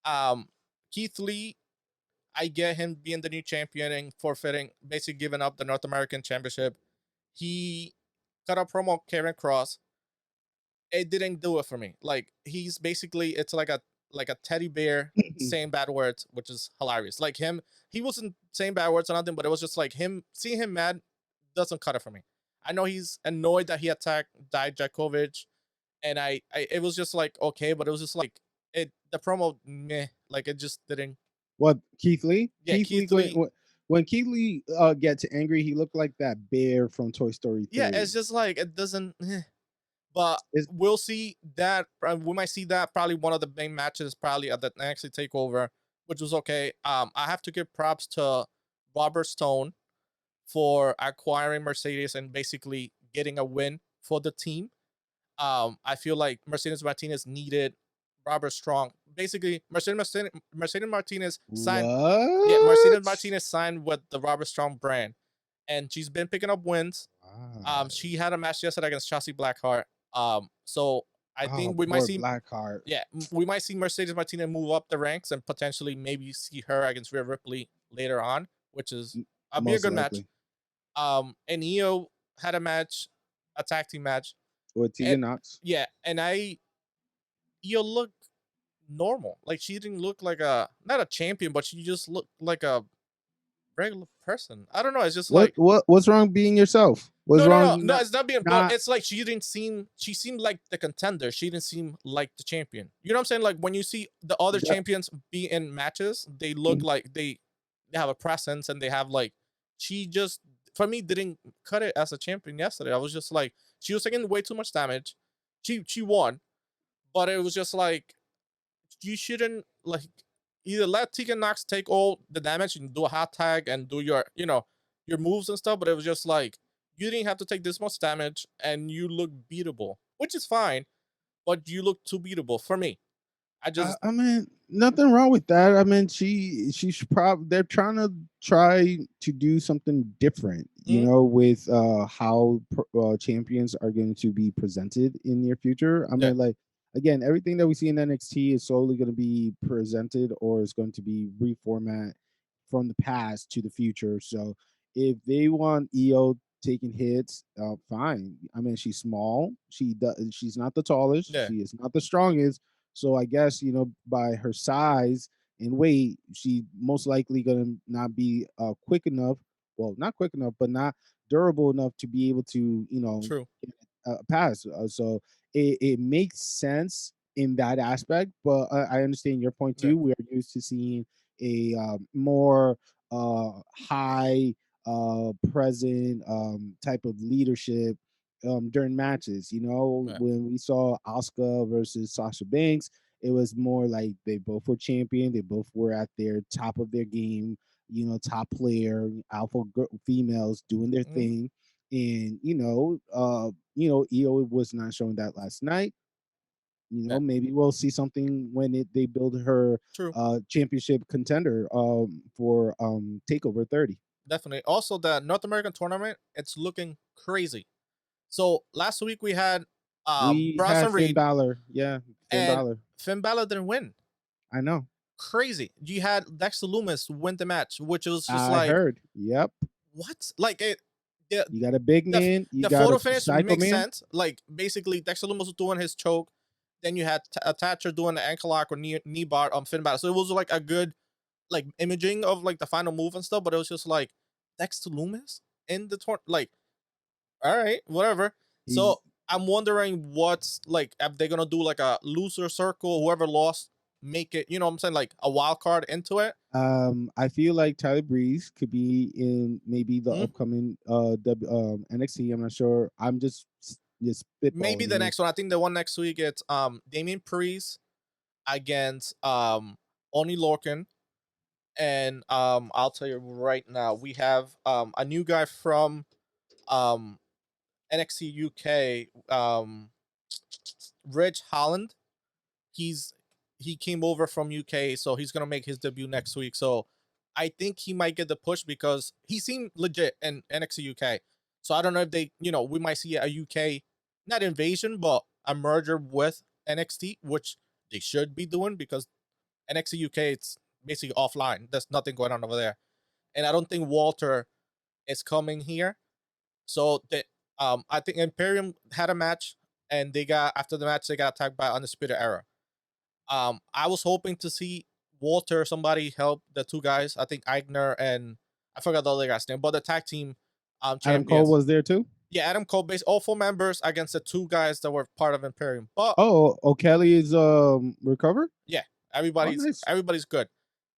Um, Keith Lee, I get him being the new champion and forfeiting, basically giving up the North American Championship. He cut a promo Karen Cross. It didn't do it for me. Like he's basically it's like a teddy bear saying bad words, which is hilarious. Like him, he wasn't saying bad words or nothing, but it was just like him seeing him mad doesn't cut it for me. I know he's annoyed that he attacked Dijakovic, and I it was just like okay, but it was just like it the promo meh, like it just didn't What, Keith Lee? Yeah, Keith Lee Keith Lee. when Keith Lee gets angry, he looked like that bear from Toy Story Yeah, 3. it's just like it doesn't. But It's, we'll see that. We might see that probably one of the main matches probably at the NXT Takeover, which was okay. I have to give props to Robert Stone for acquiring Mercedes and basically getting a win for the team. I feel like Mercedes Martinez needed Robert Strong. Basically, Mercedes Martinez signed. Yeah, Mercedes what? Martinez signed with the Robert Strong brand, and she's been picking up wins. Wow. She had a match yesterday against Chelsea Blackheart. So I Oh, think we might poor see, Blackheart. yeah, we might see Mercedes Martinez move up the ranks and potentially maybe see her against Rhea Ripley later on, which is be a Most good match. likely. And Io had a match, a tag team match. With And, Tegan Knox. yeah, and Io looked normal. Like she didn't look like a not a champion, but she just looked like a regular person. I don't know. It's just like What's wrong being yourself? What's wrong? no. It's not being. But Not it's like she didn't seem. She seemed like the contender. She didn't seem like the champion. You know what I'm saying? Like when you see the other that, champions be in matches, they look like they have a presence and they have like. She just for me didn't cut it as a champion yesterday. I was just like she was taking way too much damage. She won, but it was just like you shouldn't like either let Tegan Knox take all the damage and do a hot tag and do your your moves and stuff, but it was just like you didn't have to take this much damage and you look beatable, which is fine, but you look too beatable for me. I just I mean, nothing wrong with that. I mean, she's probably they're try to do something different, mm, with how champions are going to be presented in near future. I yeah, mean, like again, everything that we see in NXT is slowly going to be presented or is going to be reformat from the past to the future. So if they want EO taking hits, fine. I mean, she's small. She's not the tallest. yeah, She is not the strongest. So I guess by her size and weight, she most likely gonna not be quick enough. Well, not quick enough, but not durable enough to be able to true, pass. So it makes sense in that aspect. But I understand your point yeah, too. We are used to seeing a more high present type of leadership during matches. yeah, When we saw Asuka versus Sasha Banks, it was more like they both were champion. They both were at their top of their game. Top player, alpha females doing their mm, thing, and EO was not showing that last night. yeah, Maybe we'll see something when they build her true, championship contender for Takeover 30. definitely. Also, the North American tournament, it's looking crazy. So last week we had We had Bronson Finn Reed Balor. Yeah, Finn and Balor. Finn Balor didn't win. I know. Crazy. You had Dexter Loomis win the match, which was just I like heard. Yep. what? Like it. The You got a big the, man. You the got photo a finish psycho makes man. sense. Like basically, Dexter Loomis was doing his choke. Then you had Thatcher doing the ankle lock or knee bar on Finn Balor. So it was like a good like imaging of like the final move and stuff. But it was just like Dexter Loomis in the tournament. Like all right, whatever. He's So I'm wondering what's like if they're gonna do like a loser circle. Whoever lost, make it. You know what I'm saying? Like a wild card into it. I feel like Tyler Breeze could be in maybe the Mm, upcoming NXT. I'm not sure. I'm just maybe spitballing the here. next one. I think the one next week it's Damian Priest against Oni Lorcan. And I'll tell you right now, we have a new guy from um NXT UK, Rich Holland. He's he came over from UK, so he's gonna make his debut next week. So I think he might get the push because he seemed legit in NXT UK. So I don't know if we might see a UK not invasion, but a merger with NXT, which they should be doing because NXT UK it's basically offline. There's nothing going on over there, and I don't think Walter is coming here. So I think Imperium had a match, and they got after the match they got attacked by Undisputed Era. I was hoping to see Walter, somebody help the two guys. I think Eigner and I forgot the other guy's name, but the tag team Adam Cole champions. was there too. Yeah, Adam Cole, based all four members against the two guys that were part of Imperium. But Oh, O'Kelly is recovered. yeah, Oh, everybody's nice. everybody's good.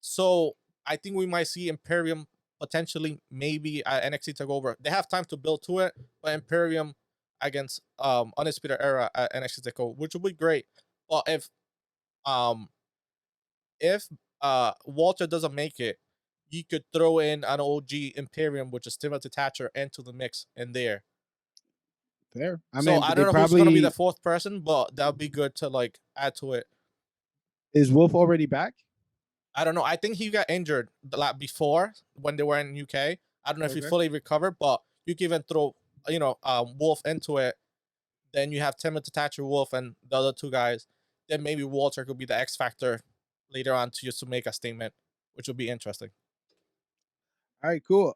So I think we might see Imperium potentially maybe at NXT Takeover. They have time to build to it, but Imperium against Undisputed Era at NXT Takeover, which would be great. But um if Walter doesn't make it, you could throw in an OG Imperium, which is Timothy Thatcher, into the mix in there. Fair. I So mean, I they don't know who's gonna be the probably fourth person, but that would be good to like add to it. is Wolf already back? I don't know. I think he got injured like before when they were in UK. I don't know if he Okay. fully recovered, but you can even throw Wolf into it. Then you have Timothy Thatcher, Wolf, and the other two guys. Then maybe Walter could be the X factor later on to just to make a statement, which would be interesting. All right, cool.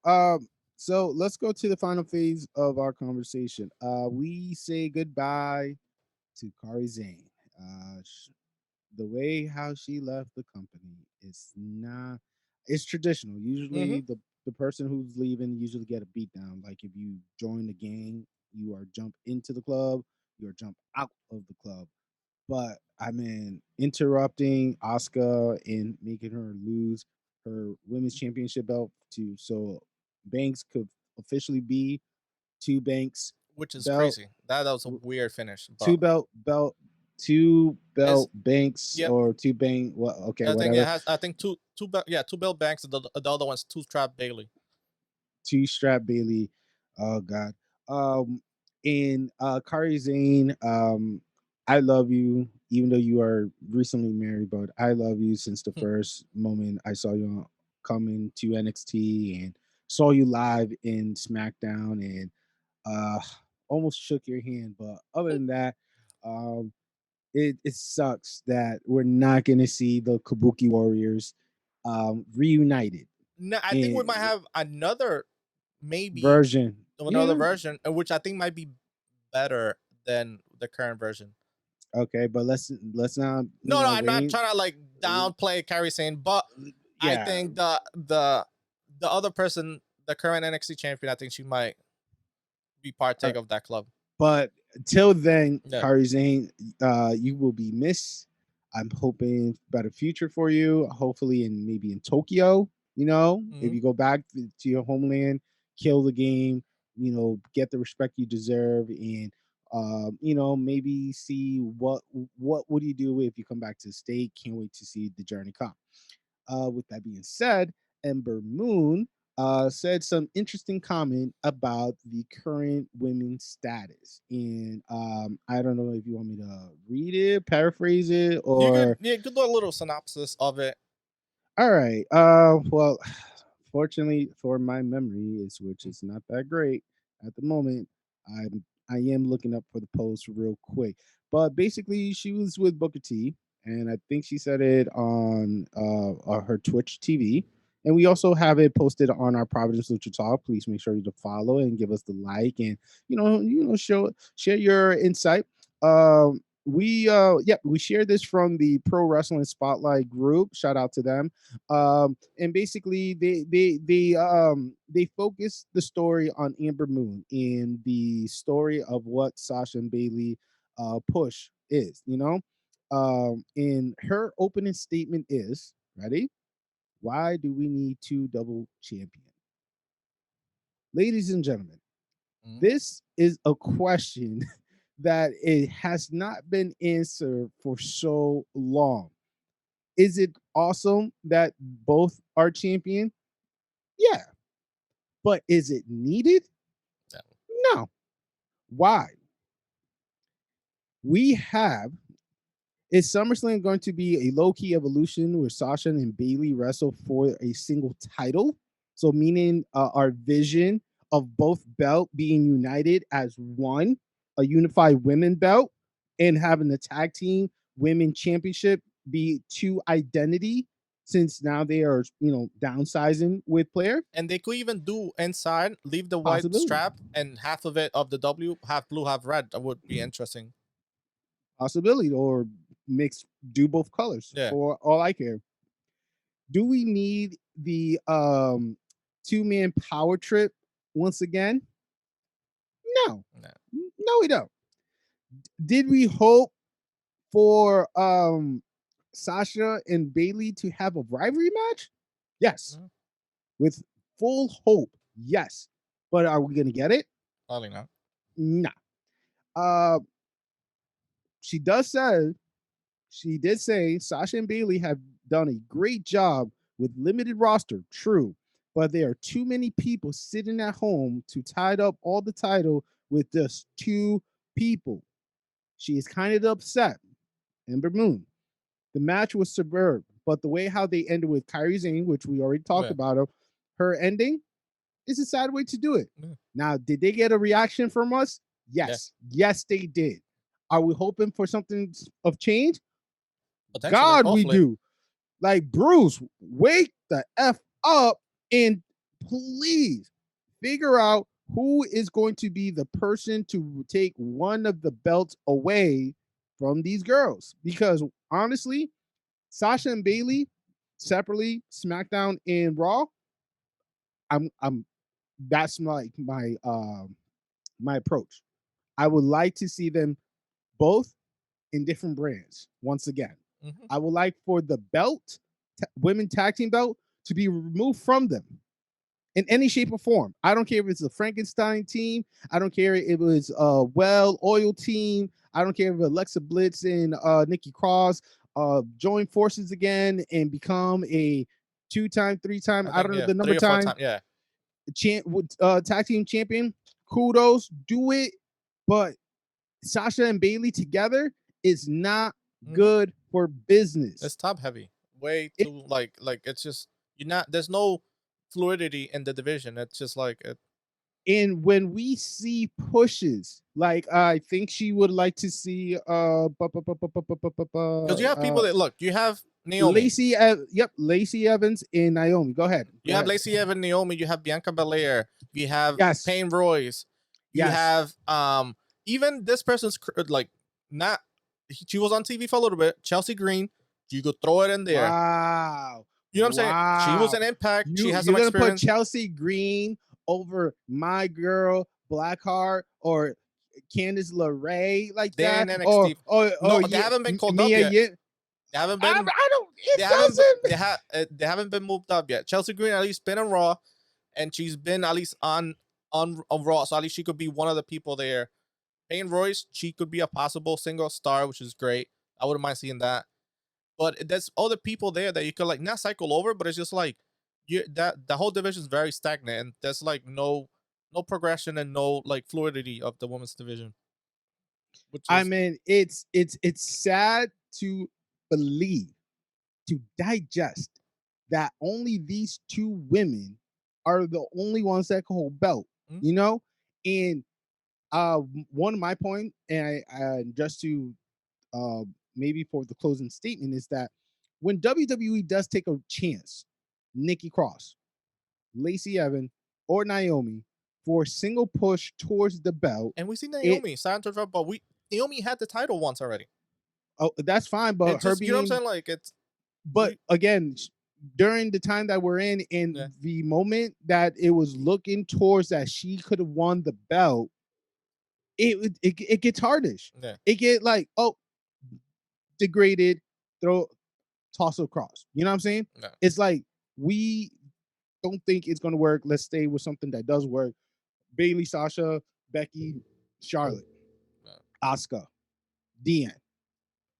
So let's go to the final phase of our conversation. We say goodbye to Kari Zane. The way how she left the company is not. It's traditional. Mm-hmm. Usually, the person who's leaving usually get a beat down. Like if you join the gang, you are jump into the club, you are jump out of the club. But I mean, interrupting Asuka and making her lose her women's championship belt to so Banks could officially be two Banks Which is belt, crazy. That was a weird finish, two but belt, two it's belt Banks yep. or two Bank. Well, okay, I think it whatever. has. I think two belt banks. The other one's two strap Bailey. Two strap Bailey. Oh God. And Kari Zane, I love you, even though you are recently married, but I love you since the first moment I saw you coming to NXT and saw you live in SmackDown and uh almost shook your hand. But other than that, um it sucks that we're not gonna see the Kabuki Warriors reunited No, I think we might in have maybe version. another Yeah. version, which I think might be better than the current version. Okay, but let's not No, I'm not rain. trying to like downplay Carrie Sane, but I Yeah, think the other person, the current NXT champion, I think she might be uh, partake of that club. but till then, Yeah. Kari Zane, you will be missed. I'm hoping better future for you. Hopefully, in maybe in Tokyo. If Mm-hmm. you go back to your homeland, kill the game. Get the respect you deserve, and maybe see what would you do if you come back to the state. Can't wait to see the journey come. With that being said, Ember Moon said some interesting comment about the current women's status. And I don't know if you want me to read it, paraphrase it, or. You could do a little synopsis of it. All right. Well, fortunately for my memory, which is not that great at the moment. I am looking up for the post real quick, but basically, she was with Booker T, and I think she said it on her Twitch TV, and we also have it posted on our Providence Lucha Talk. Please make sure you to follow and give us the like, and share your insight. We shared this from the Pro Wrestling Spotlight group. Shout out to them. And basically they focus the story on Amber Moon and the story of what Sasha and Bailey push is, and her opening statement is ready. Why do we need two double champion? Ladies and gentlemen, Mm-hmm. this is a question that it has not been answered for so long. Is it awesome that both are champion? Yeah. But is it needed? Yeah. No. Why? We have Is SummerSlam going to be a low key evolution where Sasha and Bailey wrestle for a single title? So, meaning our vision of both belt being united as one, a unified women belt, and having the tag team women championship be two identity, since now they are downsizing with player And they could even do inside, leave the white possibility, strap and half of it of the W, half blue, half red. That would be interesting. or mix do both colors Yeah. for all I care. Do we need the two-man power trip once again? No. No. No, we don't. Did we hope for Sasha and Bailey to have a rivalry match? Yes. Mhm. With full hope. Yes. But are we gonna get it? Probably not. Nah. Uh she does say she did say Sasha and Bailey have done a great job with limited roster. True. But there are too many people sitting at home to tie up all the title with just two people. She is kind of upset. Ember Moon. The match was superb, but the way how they ended with Kairi Sane, which we already talked Yeah. about, her ending is a sad way to do it. Yeah. Now, did they get a reaction from us? Yeah. Yes. Yes, they did. Are we hoping for something of change? Potentially, God, we hopefully. do. Like, Bruce, wake the F up and please figure out who is going to be the person to take one of the belts away from these girls. Because honestly, Sasha and Bailey separately, SmackDown and Raw, I'm that's my approach. I would like to see them both in different brands once again. Mm-hmm. I would like for the belt, women tag team belt, to be removed from them in any shape or form. I don't care if it's a Frankenstein team. I don't care if it was a well-oiled team. I don't care if Alexa Bliss and Nikki Cross join forces again and become a two-time, three-time, I don't know the number 3 or 4 time times. Yeah. tag team champion. Kudos, do it. But Sasha and Bailey together is not good for business. It's top heavy. Way It- too like it's just you're not. There's no fluidity in the division. It's just like it. And when we see pushes, like I think she would like to see Because you have people that look. You have Naomi. Lacey Evans and Naomi. Go ahead. You have Lacey Evans, Naomi. You have Bianca Belair. You have Yes. Payne Royce. You Yes. have even this person's like not. She was on TV for a little bit. Chelsea Green. You could throw it in there. Wow. You know what I'm saying? She was an Impact. She has some You're gonna experience. put Chelsea Green over my girl Blackheart or Candice LeRae like They're that? in NXT. No, they yeah, haven't been called Mia up yet. They haven't been. I don't. It They doesn't. they haven't been moved up yet. Chelsea Green at least been on Raw, and she's been at least on Raw, so at least she could be one of the people there. Payne Royce, she could be a possible single star, which is great. I wouldn't mind seeing that. But there's other people there that you could like not cycle over, but it's just like that the whole division is very stagnant, and there's like no progression and no like fluidity of the women's division. I mean, it's sad to believe, to digest that only these two women are the only ones that can hold belt. Mhm. You know, and one of my point, and I just to maybe for the closing statement is that when WWE does take a chance, Nikki Cross, Lacey Evans, or Naomi for a single push towards the belt, and we see Naomi signed to but Naomi had the title once already. Oh, that's fine, but It's just, you know what I'm saying? Like it's. But again, during the time that we're in the moment that it was looking towards that she could have won the belt, it gets hardish. Yeah. It get like, oh, degraded, toss across. You know what I'm saying? No. It's like we don't think it's gonna work. Let's stay with something that does work. Bailey, Sasha, Becky, Charlotte, Asuka, Deanne.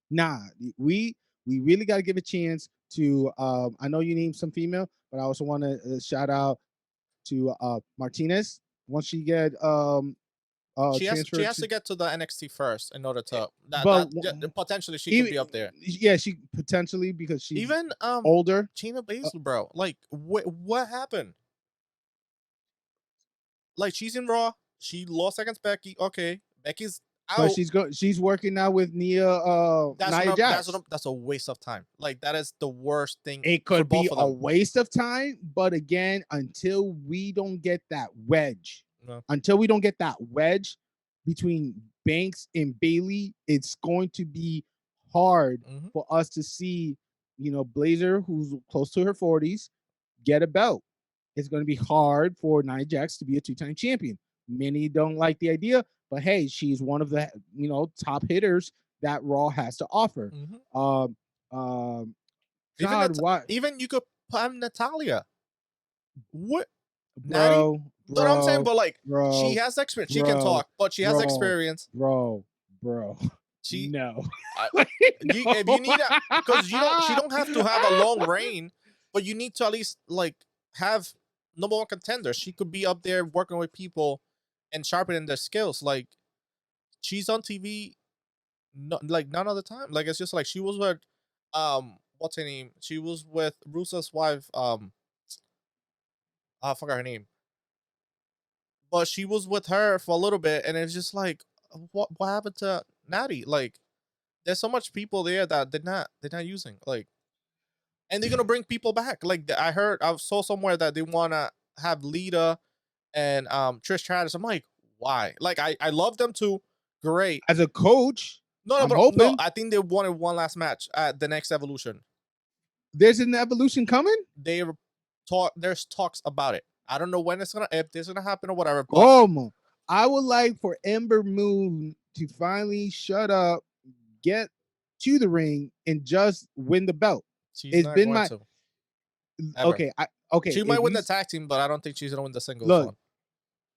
Nah, we really got to give a chance to. I know you named some female, but I also want to shout out to Martinez. Once she get she has to get to the NXT first in order to potentially she could be up there. Yeah, she potentially, because she's even older. Shayna Baszler, bro. Like what happened? Like she's in Raw. She lost against Becky. Okay, Becky's out. But she's working now with Nia Jax. That's a waste of time. Like that is the worst thing. It could be a waste of time, but again, until we don't get that wedge, between Banks and Bailey, it's going to be hard for us to see, Blazer, who's close to her 40s, get a belt. It's going to be hard for Nia Jax to be a two-time champion. Many don't like the idea, but hey, she's one of the top hitters that Raw has to offer. Um, Even God, what, even you could have Natalia. What Natty? bro, Know what I'm saying? bro, But like she bro, has experience. She can bro, talk, but she has bro, experience. bro. She No, I, you if you no. need because you don't she don't have to have a long reign, but you need to at least like have number one contender. She could be up there working with people and sharpening their skills. Like she's on TV, like none of the time. Like it's just like she was with what's her name? She was with Russo's wife. I forgot her name, but she was with her for a little bit, and it's just like what happened to Natty? Like there's so much people there that they're not using like. And they're gonna bring people back. Like I saw somewhere that they wanna have Lita and Trish Stratus. I'm like, why? Like I love them too. Great. As a coach, No, no, I'm but no. hoping I think they wanted one last match at the next Evolution. there's an evolution coming. They talk. There's talks about it. I don't know when it's gonna if this is gonna happen or whatever. But Como. I would like for Ember Moon to finally shut up, get to the ring, and just win the belt. she's It's not been going my to ever. okay. Okay. She might If win you the tag team, but I don't think she's gonna win the singles look, one.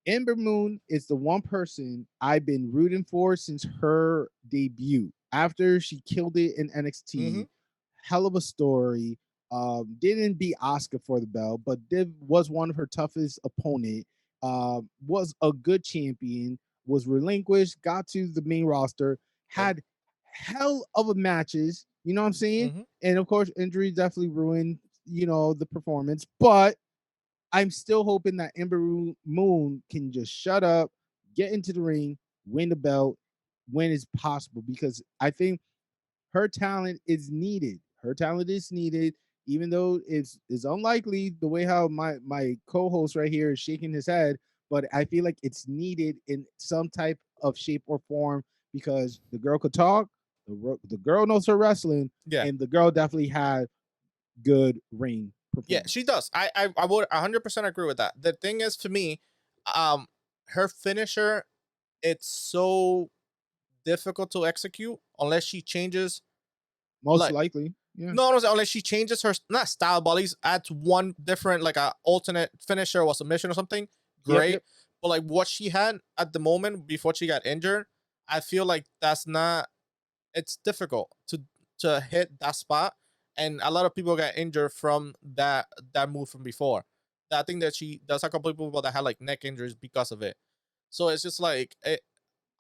Ember Moon is the one person I've been rooting for since her debut. After she killed it in NXT, Mm-hmm. hell of a story. Didn't beat Oscar for the belt, but was one of her toughest opponent. Was a good champion. Was relinquished, got to the main roster, had hell of a matches. You know what I'm saying? Mm-hmm. And of course, injury definitely ruined the performance, but I'm still hoping that Ember Moon can just shut up, get into the ring, win the belt when it's possible, because I think her talent is needed. Her talent is needed, even though it's unlikely the way how my co-host right here is shaking his head. But I feel like it's needed in some type of shape or form, because the girl could talk, the girl knows her wrestling, Yeah. and the girl definitely had good ring Yeah, performance. she does. I would 100% agree with that. The thing is, for me, um, her finisher, it's so difficult to execute unless she changes. Most Like, likely, yeah. no, no, unless she changes her not style, but at least adds one different, like a alternate finisher or submission or something. Yep, Great, yep. but like what she had at the moment before she got injured, I feel like that's not. It's difficult to hit that spot, and a lot of people got injured from that move from before. I think that there's a couple of people that had like neck injuries because of it. So it's just like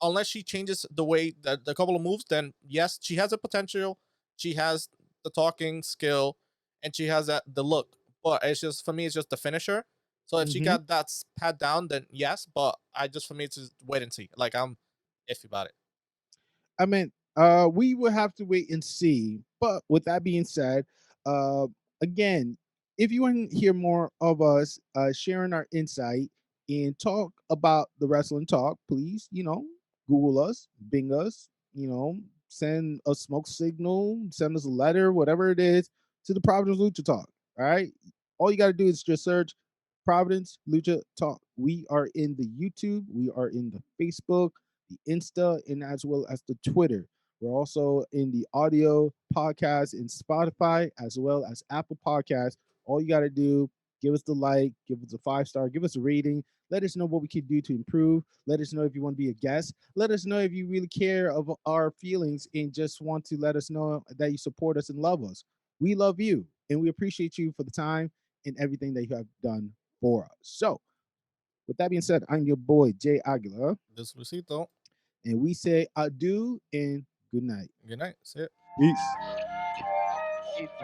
unless she changes the way that the couple of moves, then yes, she has a potential. She has the talking skill, and she has the look. But it's just for me, it's just the finisher. So if she Mm-hmm. got that pat down, then yes. But I just for me, it's just wait and see. Like I'm iffy about it. I mean, we will have to wait and see. But with that being said, uh, again, if you want to hear more of us sharing our insight and talk about the wrestling talk, please, Google us, Bing us, send a smoke signal, send us a letter, whatever it is, to the Providence Lucha Talk. All right. All you got to do is just search Providence Lucha Talk. We are in the YouTube, we are in the Facebook, the Insta, and as well as the Twitter. We're also in the audio podcast in Spotify as well as Apple Podcasts. All you got to do, give us the like, give us a 5-star, give us a rating. Let us know what we can do to improve. Let us know if you want to be a guest. Let us know if you really care of our feelings and just want to let us know that you support us and love us. We love you and we appreciate you for the time and everything that you have done for us. So, with that being said, I'm your boy, Jay Aguila, This Luisito. and we say adieu and good night. Good night. See ya. Peace.